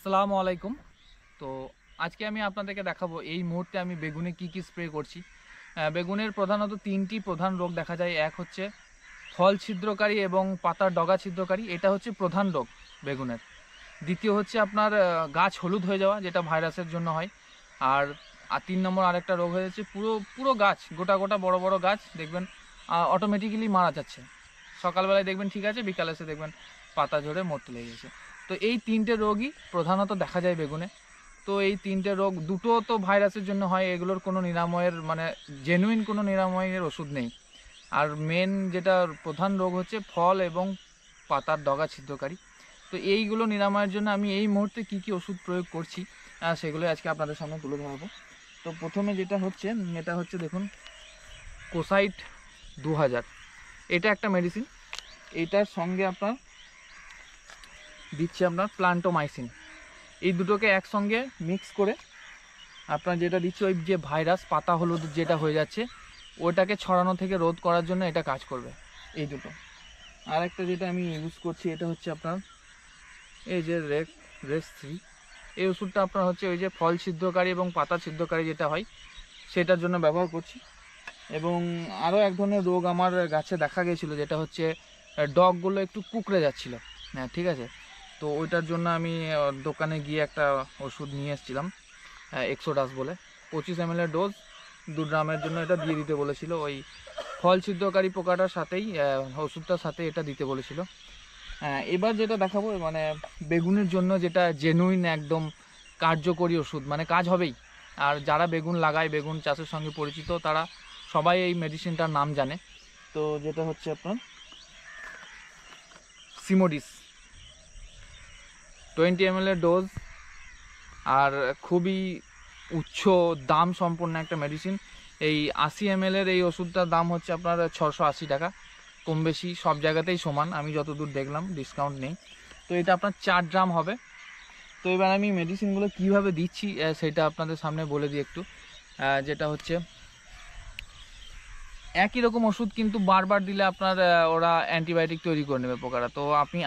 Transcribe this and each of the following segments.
আসসালামু আলাইকুম। তো আজকে আমি আপনাদেরকে দেখাবো এই মুহূর্তে আমি বেগুনে কি স্প্রে করছি। বেগুনের প্রধানত ৩টি প্রধান রোগ দেখা যায়। এক হচ্ছে ফল ছিদ্রকারী এবং পাতার ডগা ছিদ্রকারী, এটা হচ্ছে প্রধান রোগ বেগুনের। দ্বিতীয় হচ্ছে আপনার গাছ হলুদ হয়ে যাওয়া, যেটা ভাইরাসের জন্য হয়। আর ৩ নম্বর আরেকটা রোগ হয়ে যাচ্ছে পুরো পুরো গাছ, গোটা গোটা বড় বড় গাছ দেখবেন অটোমেটিক্যালি মারা যাচ্ছে। সকালবেলায় দেখবেন ঠিক আছে, বিকালে এসে দেখবেন পাতা ঝরে মরতে লেগে গেছে। তো এই ৩টে রোগই প্রধানত দেখা যায় বেগুনে। তো এই ৩টে রোগ, দুটো তো ভাইরাসের জন্য হয়, এগুলোর কোনো নিরাময়ের মানে জেনুইন কোনো নিরাময়ের ওষুধ নেই। আর মেন যেটা প্রধান রোগ হচ্ছে ফল এবং পাতার ডগা ছিদ্রকারী। তো এইগুলো নিরাময়ের জন্য আমি এই মুহূর্তে কি ওষুধ প্রয়োগ করছি সেগুলো আজকে আপনাদের সামনে তুলে ধরবো। তো প্রথমে যেটা হচ্ছে, এটা হচ্ছে দেখুন কোসাইট 2000, এটা একটা মেডিসিন। এইটার সঙ্গে আপনার দিচ্ছি আপনার প্লান্টোমাইসিন। এই দুটোকে একসঙ্গে মিক্স করে আপনার যেটা দিচ্ছি, ওই যে ভাইরাস পাতা হলুদ যেটা হয়ে যাচ্ছে ওটাকে ছড়ানো থেকে রোধ করার জন্য এটা কাজ করবে এই দুটো। আর একটা যেটা আমি ইউজ করছি, এটা হচ্ছে আপনার এই যে রেস 3। এই ওষুধটা আপনার হচ্ছে ওই যে ফল ছিদ্রকারী এবং পাতা ছিদ্রকারী যেটা হয় সেটার জন্য ব্যবহার করছি। এবং আরও এক ধরনের রোগ আমার গাছে দেখা গেছিলো, যেটা হচ্ছে ডগগুলো একটু কুকড়ে যাচ্ছিলো। হ্যাঁ ঠিক আছে, তো ওইটার জন্য আমি দোকানে গিয়ে একটা ওষুধ নিয়ে এসেছিলাম, এক্সোডাস বলে। 25 ml ডোজ, 2 গ্রামের জন্য এটা দিয়ে দিতে বলেছিল। ওই ফল ছিদ্রকারী পোকাটার সাথেই ওষুধটার সাথে এটা দিতে বলেছিল। এবার যেটা দেখাবো মানে বেগুনের জন্য যেটা জেনুইন একদম কার্যকরী ওষুধ, মানে কাজ হবেই। আর যারা বেগুন লাগায়, বেগুন চাষের সঙ্গে পরিচিত, তারা সবাই এই মেডিসিনটার নাম জানে। তো যেটা হচ্ছে আপনার সিমোডিস, 20 ml ডোজ। আর খুবই উচ্চ দাম সম্পন্ন একটা মেডিসিন। এই 80 ml এই ওষুধটার দাম হচ্ছে আপনার 680 টাকা। কম বেশি সব জায়গাতেই সমান, আমি যতদূর দেখলাম, ডিসকাউন্ট নেই। তো এটা আপনার 4 গ্রাম হবে। তো এবার আমি মেডিসিনগুলো কিভাবে দিচ্ছি সেটা আপনাদের সামনে বলে দিই একটু। যেটা হচ্ছে একই রকম ওষুধ কিন্তু বারবার দিলে আপনার ওরা অ্যান্টিবায়োটিক তৈরি করে নেবে পোকারা। তো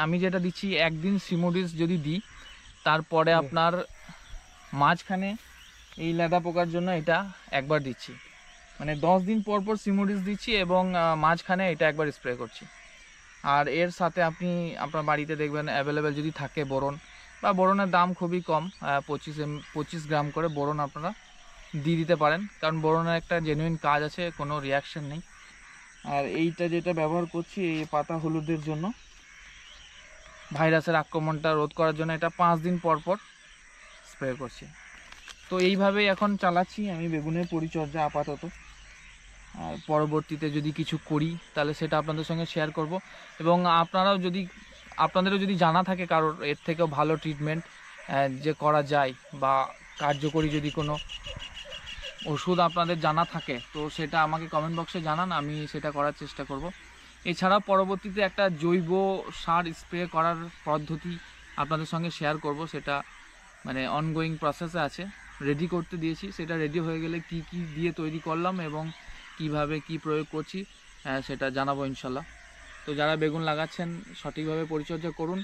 আমি যেটা দিচ্ছি, একদিন সিমোডিস যদি দিই, তারপরে আপনার মাঝখানে এই লেদা পোকার জন্য এটা একবার দিচ্ছি, মানে 10 দিন পর পর সিমোডিস দিচ্ছি এবং মাঝখানে এটা একবার স্প্রে করছি। আর এর সাথে আপনি আপনার বাড়িতে দেখবেন অ্যাভেলেবেল যদি থাকে বোরন, বা বোরনের দাম খুবই কম, 25 গ্রাম করে বোরন আপনারা দিয়ে দিতে পারেন, কারণ বোরনের একটা জেনুইন কাজ আছে, কোনো রিয়াকশন নেই। আর এইটা যেটা ব্যবহার করছি এই পাতা হলুদের জন্য, ভাইরাসের আক্রমণটা রোধ করার জন্য, এটা 5 দিন পর পর স্প্রে করছি। তো এইভাবেই এখন চালাচ্ছি আমি বেগুনের পরিচর্যা আপাতত। আর পরবর্তীতে যদি কিছু করি তাহলে সেটা আপনাদের সঙ্গে শেয়ার করব। এবং আপনাদেরও যদি জানা থাকে কারোর এর থেকেও ভালো ট্রিটমেন্ট যে করা যায়, বা কার্যকরী যদি কোনো ওষুধ আপনাদের জানা থাকে, তো সেটা আমাকে কমেন্ট বক্সে জানান, আমি সেটা করার চেষ্টা করব। এছাড়াও পরবর্তীতে একটা জৈব সার স্প্রে করার পদ্ধতি আপনাদের সঙ্গে শেয়ার করব, সেটা মানে অনগোয়িং প্রসেসে আছে, রেডি করতে দিয়েছি। সেটা রেডি হয়ে গেলে কি দিয়ে তৈরি করলাম এবং কিভাবে কি প্রয়োগ করছি সেটা জানাবো ইনশাল্লাহ। তো যারা বেগুন লাগাচ্ছেন সঠিকভাবে পরিচর্যা করুন,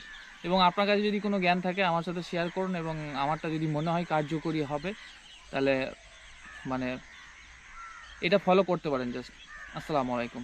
এবং আপনার কাছে যদি কোনো জ্ঞান থাকে আমার সাথে শেয়ার করুন, এবং আমারটা যদি মনে হয় কার্যকরী হবে তাহলে মানে এটা ফলো করতে পারেন জাস্ট। আসসালামু আলাইকুম।